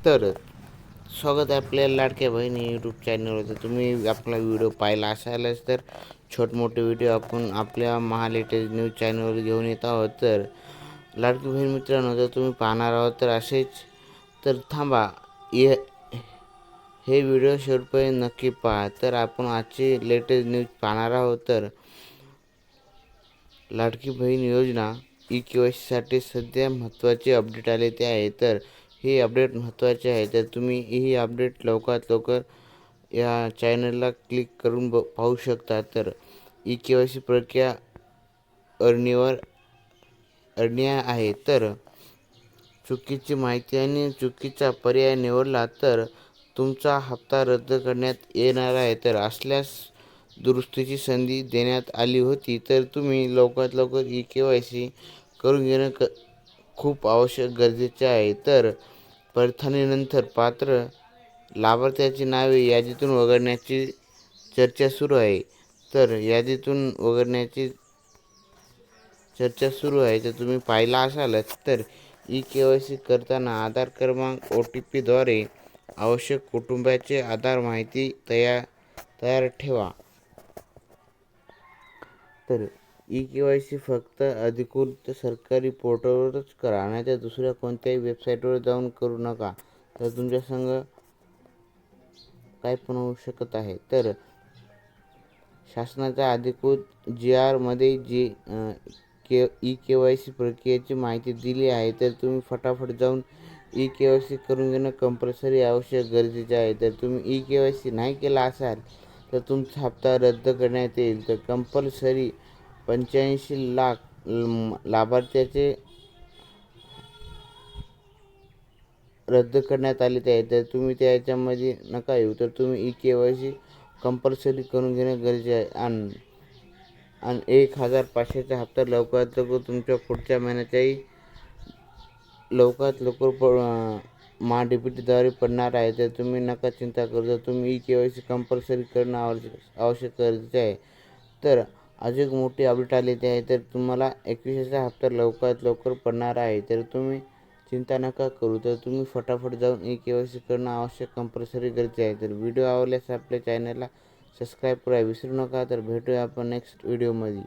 तर स्वागत आहे आपल्या लाडक्या बहिणी यूट्यूब चॅनलवर. तर तुम्ही आपला व्हिडिओ पाहिला असालच, तर छोटे व्हिडिओ आपण आपल्या महालेटेस्ट न्यूज चॅनलवर घेऊन येत आहोत. तर लाडकी बहीण मित्रांनो, जर तुम्ही पाहणार आहोत तर असेच तर थांबा, हे व्हिडिओ शेवटपर्यंत नक्की पहा. तर आपण आजची लेटेस्ट न्यूज पाहणार आहोत. तर लाडकी बहीण योजना KYCसाठी सध्या महत्त्वाचे अपडेट आले ते आहे. तर ही अपडेट महत्त्वाचे आहे, तर तुम्ही ही अपडेट लवकरात लवकर या चॅनलला क्लिक करून पाहू शकता. तर KYC प्रक्रिया अडण्यावर आहे. तर चुकीची माहिती आणि चुकीचा पर्याय निवडला तर तुमचा हप्ता रद्द करण्यात येणार आहे. तर असल्यास दुरुस्तीची संधी देण्यात आली होती. तर तुम्ही लवकरात लवकर KYC करून घेणं खूप गरजेचे आहे. तर पडताळणीनंतर पात्र लाभार्थ्यांची नावे यादीतून वगळण्याची चर्चा सुरू आहे. तर यादीतून वगळण्याची चर्चा सुरू आहे. तर तुम्ही पाहिला असालच. तर KYC करताना आधार क्रमांक OTPद्वारे आवश्यक कुटुंबाचे आधार माहिती तयार ठेवा. तर KYC फक्त अधिकृत सरकारी पोर्टलवरच करा, नाहीतर दुसऱ्या कोणत्याही वेबसाईटवर जाऊन करू नका. तर तुमच्या संग काय पण होऊ शकत आहे. तर शासनाच्या अधिकृत GR मध्ये KYC प्रक्रियेची माहिती दिली आहे. तर तुम्ही फटाफट जाऊन KYC करून घेणं कंपल्सरी गरजेचे आहे. तर तुम्ही KYC नाही केला असाल तर तुमचा हप्ता रद्द करण्यात येईल. तर कंपल्सरी 85 लाख लाभार्थ्याचे रद्द करण्यात आले आहे. तर तुम्ही त्याच्यामध्ये नका येऊ. तर तुम्ही KYC कंपल्सरी करून घेणं गरजेचे आहे. आणि 1500चा हप्ता लवकरात लवकर तुमच्या पुढच्या महिन्याच्याही लवकरात लवकर महाडीबीटीद्वारे पडणार आहे. तर तुम्ही नका चिंता करू. तर तुम्ही KYC कंपल्सरी करणं आवश्यक गरजेचे आहे. तर अजून मोठी अपडेट आलेली आहे. तर तुम्हाला 21चा हप्ता लवकरात लवकर पडणार आहे. तर तुम्ही चिंता नका करू. तर तुम्ही फटाफट जाऊन KYC करणं कंपल्सरी गरजेचे आहे. तर व्हिडिओ आवडल्यास आपल्या चॅनलला सबस्क्राईब करा विसरू नका. तर भेटूया आपण नेक्स्ट व्हिडिओमध्ये.